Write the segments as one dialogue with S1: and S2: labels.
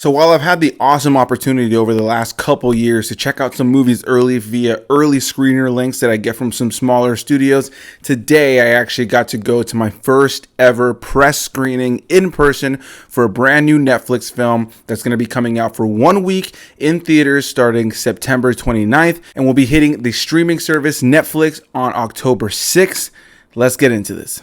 S1: So while I've had the awesome opportunity over the last couple years to check out some movies early via early screener links that I get from some smaller studios, today I actually got to go to my first ever press screening in person for a brand new Netflix film that's going to be coming out for 1 week in theaters starting September 29th and will be hitting the streaming service Netflix on October 6th. Let's get into this.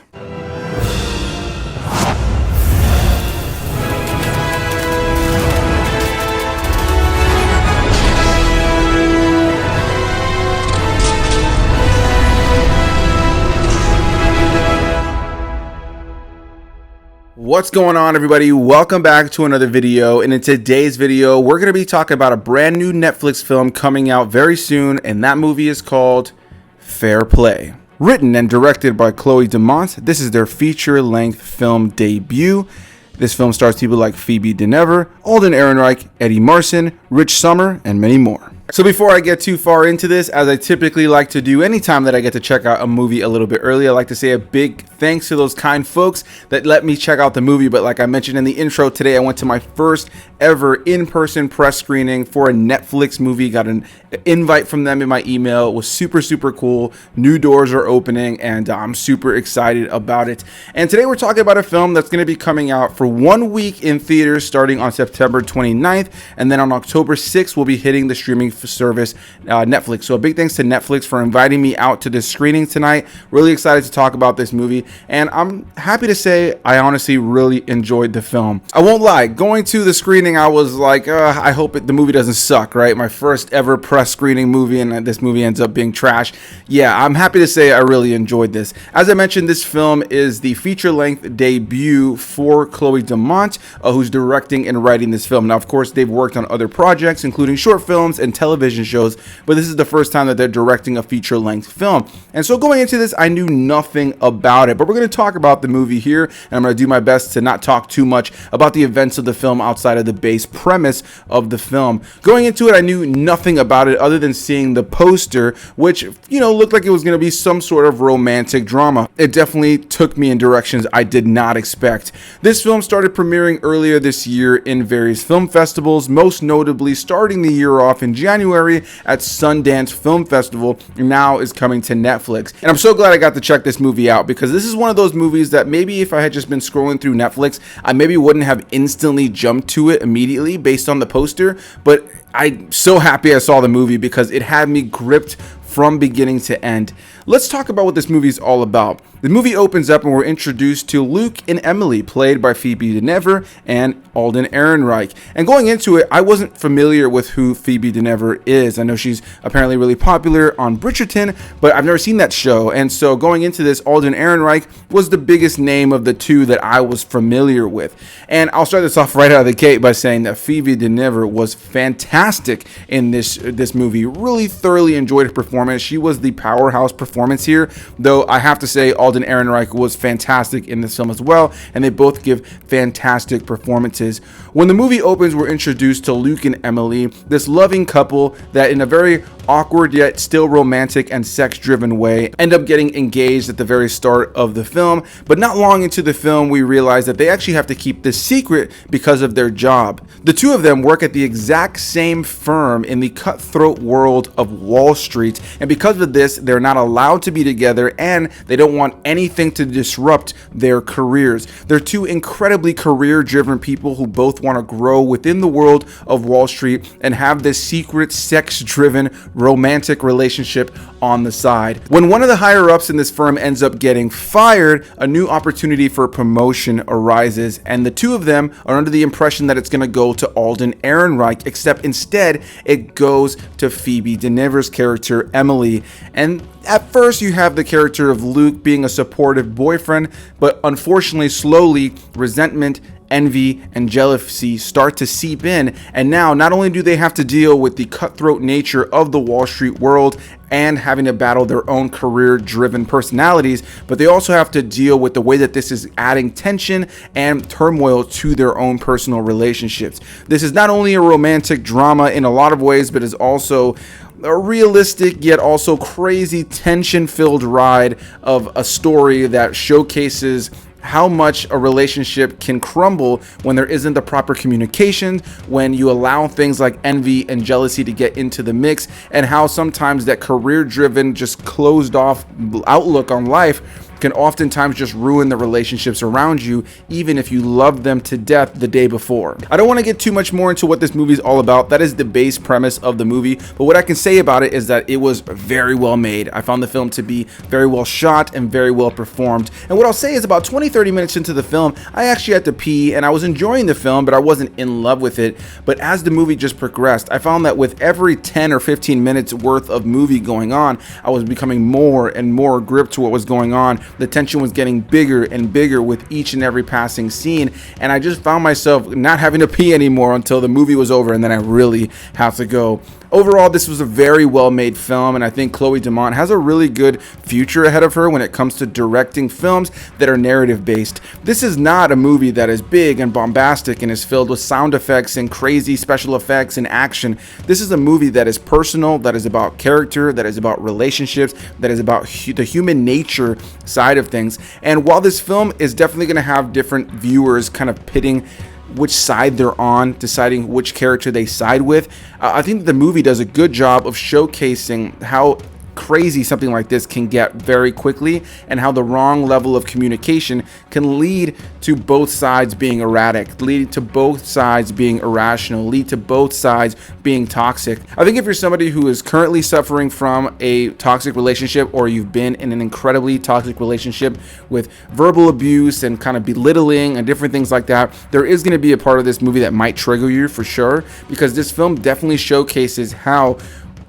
S1: What's going on, everybody? Welcome back to another video, and in today's video we're going to be talking about a brand new Netflix film coming out very soon, and that movie is called Fair Play. Written and directed by Chloe Domont, this is their feature-length film debut. This film stars people like Phoebe, Dynevor, Alden, Ehrenreich, Eddie Marsan, Rich Sommer, and many more. So before I get too far into this, as I typically like to do anytime that I get to check out a movie a little bit early, I like to say a big thanks to those kind folks that let me check out the movie. But like I mentioned in the intro, today I went to my first ever in-person press screening for a Netflix movie. Got an invite from them in my email. It was super cool. New doors are opening and I'm super excited about it. And today we're talking about a film that's going to be coming out for 1 week in theaters starting on September 29th, and then on October 6th we'll be hitting the streaming service Netflix. So a big thanks to Netflix for inviting me out to this screening tonight. Really excited to talk about this movie, and I'm happy to say I honestly really enjoyed the film. I won't lie, going to the screening I was like, I hope the movie doesn't suck, right? My first ever press screening movie, and this movie ends up being trash. Yeah, I'm happy to say I really enjoyed this. As I mentioned, this film is the feature-length debut for Chloe Domont, who's directing and writing this film. Now, of course, they've worked on other projects, including short films and television shows, but this is the first time that they're directing a feature-length film. And so going into this, I knew nothing about it, but we're going to talk about the movie here, and I'm going to do my best to not talk too much about the events of the film outside of the base premise of the film. Going into it, I knew nothing about it other than seeing the poster, which, looked like it was going to be some sort of romantic drama. It definitely took me in directions I did not expect. This film started premiering earlier this year in various film festivals, most notably starting the year off in January at Sundance Film Festival, and now is coming to Netflix. And I'm so glad I got to check this movie out, because this is one of those movies that maybe if I had just been scrolling through Netflix, I maybe wouldn't have instantly jumped to it immediately based on the poster, but I'm so happy I saw the movie because it had me gripped from beginning to end. Let's talk about what this movie is all about. The movie opens up and we're introduced to Luke and Emily, played by Phoebe Dynevor and Alden Ehrenreich. And going into it, I wasn't familiar with who Phoebe Dynevor is. I know she's apparently really popular on Bridgerton, but I've never seen that show. And so going into this, Alden Ehrenreich was the biggest name of the two that I was familiar with. And I'll start this off right out of the gate by saying that Phoebe Dynevor was fantastic in this movie. Really thoroughly enjoyed her performance. She was the powerhouse performance here, though I have to say Alden Ehrenreich was fantastic in this film as well, and they both give fantastic performances. When the movie opens, we're introduced to Luke and Emily, this loving couple that in a very awkward yet still romantic and sex-driven way end up getting engaged at the very start of the film. But not long into the film, we realize that they actually have to keep this secret because of their job. The two of them work at the exact same firm in the cutthroat world of Wall Street, and because of this, they're not allowed to be together, and they don't want anything to disrupt their careers. They're two incredibly career-driven people who both want to grow within the world of Wall Street and have this secret sex-driven romantic relationship on the side. When one of the higher-ups in this firm ends up getting fired, a new opportunity for promotion arises, and the two of them are under the impression that it's going to go to Alden Ehrenreich, except instead it goes to Phoebe Dynevor's character Emily. And at first you have the character of Luke being a supportive boyfriend, but unfortunately slowly resentment, envy, and jealousy start to seep in, and now not only do they have to deal with the cutthroat nature of the Wall Street world and having to battle their own career-driven personalities, but they also have to deal with the way that this is adding tension and turmoil to their own personal relationships. This is not only a romantic drama in a lot of ways, but is also a realistic yet also crazy tension-filled ride of a story that showcases how much a relationship can crumble when there isn't the proper communication, when you allow things like envy and jealousy to get into the mix, and how sometimes that career-driven, just closed off outlook on life can oftentimes just ruin the relationships around you, even if you loved them to death the day before. I don't want to get too much more into what this movie is all about. That is the base premise of the movie, but what I can say about it is that it was very well made. I found the film to be very well shot and very well performed. And what I'll say is about 20-30 minutes into the film, I actually had to pee, and I was enjoying the film, but I wasn't in love with it. But as the movie just progressed, I found that with every 10 or 15 minutes worth of movie going on, I was becoming more and more gripped to what was going on. The tension was getting bigger and bigger with each and every passing scene, and I just found myself not having to pee anymore until the movie was over, and then I really have to go. Overall, this was a very well-made film, and I think Chloe Domont has a really good future ahead of her when it comes to directing films that are narrative-based. This is not a movie that is big and bombastic and is filled with sound effects and crazy special effects and action. This is a movie that is personal, that is about character, that is about relationships, that is about the human nature side of things. And while this film is definitely going to have different viewers kind of pitting which side they're on, deciding which character they side with, I think the movie does a good job of showcasing how crazy something like this can get very quickly, and how the wrong level of communication can lead to both sides being erratic, lead to both sides being irrational, lead to both sides being toxic. I think if you're somebody who is currently suffering from a toxic relationship, or you've been in an incredibly toxic relationship with verbal abuse and kind of belittling and different things like that, there is going to be a part of this movie that might trigger you for sure, because this film definitely showcases how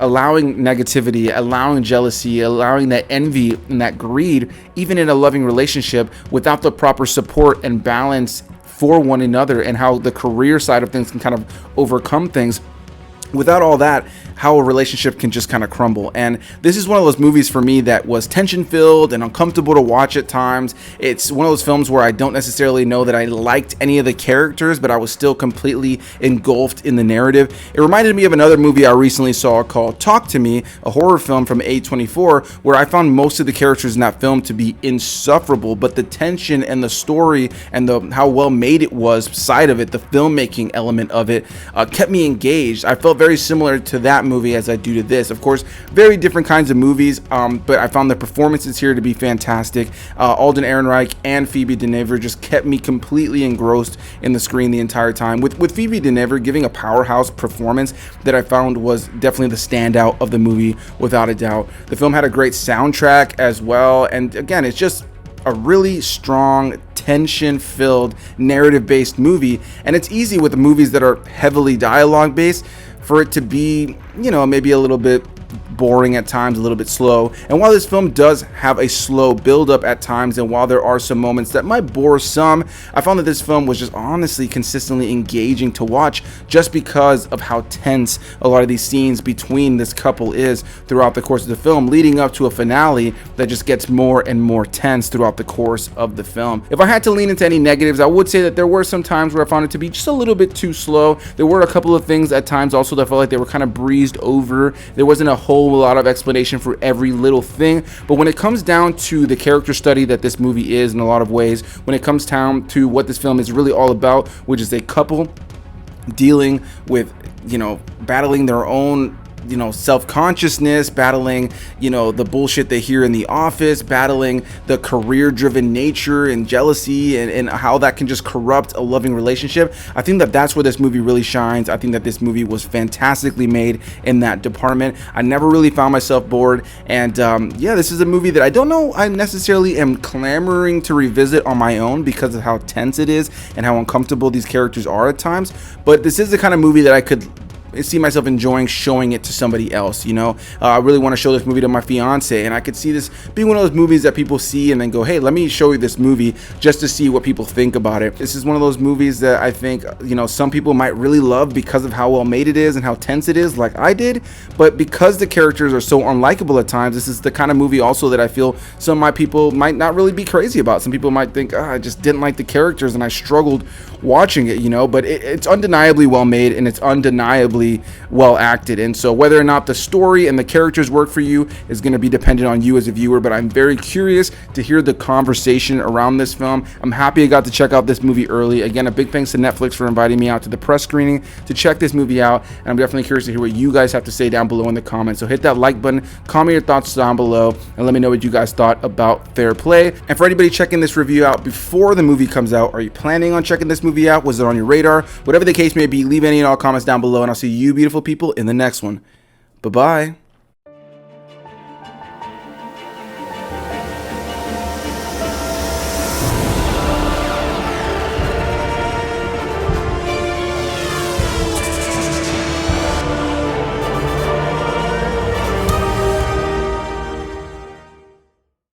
S1: allowing negativity, allowing jealousy, allowing that envy and that greed, even in a loving relationship, without the proper support and balance for one another, and how the career side of things can kind of overcome things. Without all that, how a relationship can just kind of crumble. And this is one of those movies for me that was tension filled and uncomfortable to watch at times. It's one of those films where I don't necessarily know that I liked any of the characters, but I was still completely engulfed in the narrative. It reminded me of another movie I recently saw called Talk to Me, a horror film from A24, where I found most of the characters in that film to be insufferable, but the tension and the story and how well made it was side of it, the filmmaking element of it, kept me engaged. I felt very similar to that movie as I do to this. Of course, very different kinds of movies, but I found the performances here to be fantastic. Alden Ehrenreich and Phoebe Dynevor just kept me completely engrossed in the screen the entire time, with Phoebe Dynevor giving a powerhouse performance that I found was definitely the standout of the movie without a doubt. The film had a great soundtrack as well, and again, it's just a really strong, tension-filled, narrative-based movie. And it's easy with the movies that are heavily dialogue-based for it to be, maybe a little bit boring at times, a little bit slow. And while this film does have a slow build-up at times, and while there are some moments that might bore some, I found that this film was just honestly consistently engaging to watch, just because of how tense a lot of these scenes between this couple is throughout the course of the film, leading up to a finale that just gets more and more tense throughout the course of the film. If I had to lean into any negatives, I would say that there were some times where I found it to be just a little bit too slow. There were a couple of things at times also that felt like they were kind of breezed over. There wasn't a whole lot of explanation for every little thing, but when it comes down to the character study that this movie is in a lot of ways, when it comes down to what this film is really all about, which is a couple dealing with, battling their own self-consciousness, battling, the bullshit they hear in the office, battling the career-driven nature and jealousy, and how that can just corrupt a loving relationship. I think that that's where this movie really shines. I think that this movie was fantastically made in that department. I never really found myself bored, and this is a movie that I don't know I necessarily am clamoring to revisit on my own because of how tense it is and how uncomfortable these characters are at times, but this is the kind of movie that I could see myself enjoying showing it to somebody else. I really want to show this movie to my fiance, and I could see this being one of those movies that people see and then go, hey, let me show you this movie just to see what people think about it. This is one of those movies that I think some people might really love because of how well made it is and how tense it is, like I did, but because the characters are so unlikable at times, this is the kind of movie also that I feel some of my people might not really be crazy about. Some people might think, I just didn't like the characters and I struggled watching it, but it's undeniably well made, and it's undeniably incredibly well acted. And so whether or not the story and the characters work for you is going to be dependent on you as a viewer, but I'm very curious to hear the conversation around this film. I'm happy I got to check out this movie early. Again, a big thanks to Netflix for inviting me out to the press screening to check this movie out, and I'm definitely curious to hear what you guys have to say down below in the comments. So hit that like button, comment your thoughts down below, and let me know what you guys thought about Fair Play. And for anybody checking this review out before the movie comes out, are you planning on checking this movie out? Was it on your radar? Whatever the case may be, leave any and all comments down below, and I'll see you beautiful people in the next one. Bye-bye.